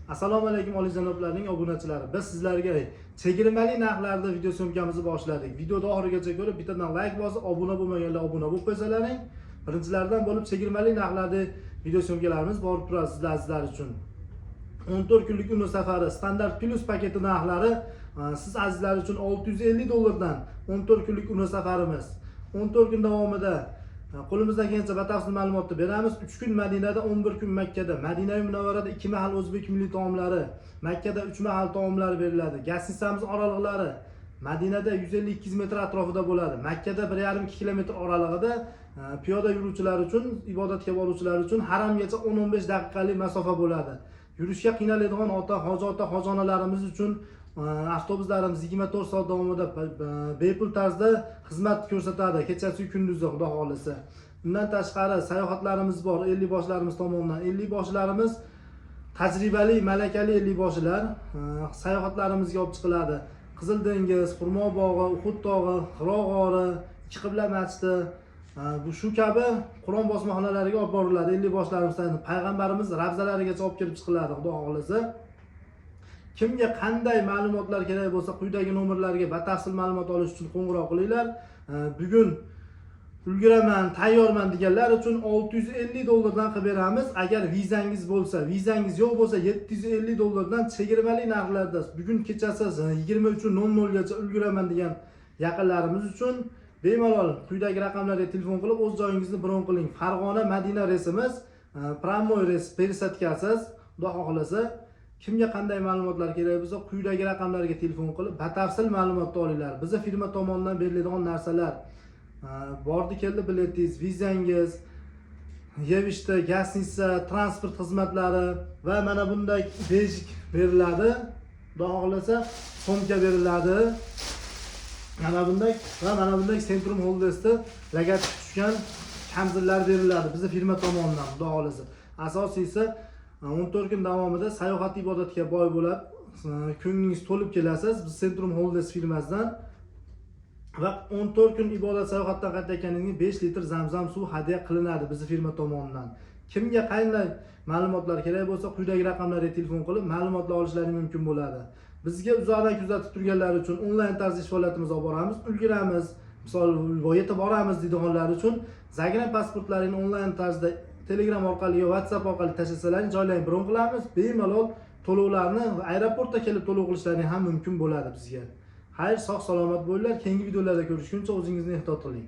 Assalomu alaykum olijanoblarining obunachilari. Biz sizlarga chegirmali narxlarda video syomkamizni boshladik. Videoni oxirigacha ko'rib, bittadan like bosib, obuna bo'lmaganlar obuna bo'lib qo'ysalaring. Birinchilardan bo'lib chegirmali narxlarda video syomkalarimiz borib turadi sizlar uchun. 14 kunlik umr safari standart plus paketi narxlari siz azizlar uchun $650 dan 14 kunlik umr safarimiz. 14 kun davomida qo'limizdan kelgancha batafsil ma'lumotni beramiz. 3 kun Madinada, 11 kun Makkada. Madina-yu Munavvarada 2 mahal o'zbek milliy taomlari, Makkada 3 mahal taomlar beriladi. Gastitsamiz oraliqlari Madinada 150-200 metr atrofida bo'ladi. Makkada 1,5-2 kilometr oralig'ida piyoda yuruvchilar uchun, ibodatga boruvchilar uchun haramgacha 10-15 daqiqalik masofa bo'ladi. Yurishga qiynaladigan hoji ota, hojonalarimiz uchun avtobuslarimiz 24 soat davomida bepul tarzda xizmat ko'rsatadi, kechasi kunduzi xudo xolisa. Bundan tashqari sayohatlarimiz bor 50 boshlarimiz tomonidan. 50 boshlarimiz tajribali, malakali 50 boshlar sayohatlarimizga olib chiqiladi. Qizil dengiz, Xurmo bog'i, Uhud tog'i, Hiro g'ori, Ikki qibla masjidi, bu shu kabi Qur'on bosmaxonalariga olib boriladi. 50 boshlarimizdan payg'ambarimiz ravzalarigacha olib kelib chiqiladi, xudo xolisa. Kimga qanday ma'lumotlar kerak bo'lsa, quyidagi nomerlarga batafsil ma'lumot olish uchun qo'ng'iroq qilinglar. Bugun ulguraman, tayyorman deganlar uchun $650 dan qilib beramiz. Agar vizangiz bo'lsa, vizangiz yo'q bo'lsa $750 dan chegirmali narxlarda bugun kechasi 23:00 gacha ulguraman degan yaqinlarimiz uchun bemalol quyidagi raqamlarga telefon qilib o'z joyingizni bron qiling. Farg'ona Madina reysimiz, Pramoy reys perisatkasiz, xudo xohlasa. Kimga qanday ma'lumotlar kerak bo'lsa, quyidagi raqamlarga telefon qilib batafsil ma'lumotni olinglar. Bizning firma tomonidan beriladigan narsalar bordi keldi biletingiz, vizangiz, yevishda, gastitsa, transport xizmatlari va mana bunday bejik beriladi. Xudo xohlasa, so'mka beriladi. Mana bunday Centrum Holdesda logotipi tushgan kamzillar beriladi bizning firma tomonidan, xudo xohlasa. Asosiysi 14 kun davomida sayohat ibodatga boy bo'lib, ko'nglingiz to'lib kelasiz biz Centrum Holdes firmasidan. Va 14 kun ibodat sayohatdan qaytayotganingizda 5 litr zamzam suv hadya qilinadi bizning firma tomonidan. Kimga qanday ma'lumotlar kerak bo'lsa, quyidagi raqamlarga telefon qilib ma'lumotlar olishlari mumkin bo'ladi. Bizga uzoqdan kuzatib turganlar uchun onlayn tarzda ish faoliyatimizni olib boramiz, ulguramiz, misol yetib boramiz deydiganlar uchun Zagreb pasportlarini onlayn tarzda Telegram orqali yoki WhatsApp orqali tashlasalar, joylarni bron qilamiz. Bemalol to'lovlarni aeroportda kelib to'lov qilishlaring ham mumkin bo'ladi bizga. Xayr, sog' salomat bo'linglar. Keyingi videolarda ko'rishguncha o'zingizni ehtiyot qiling.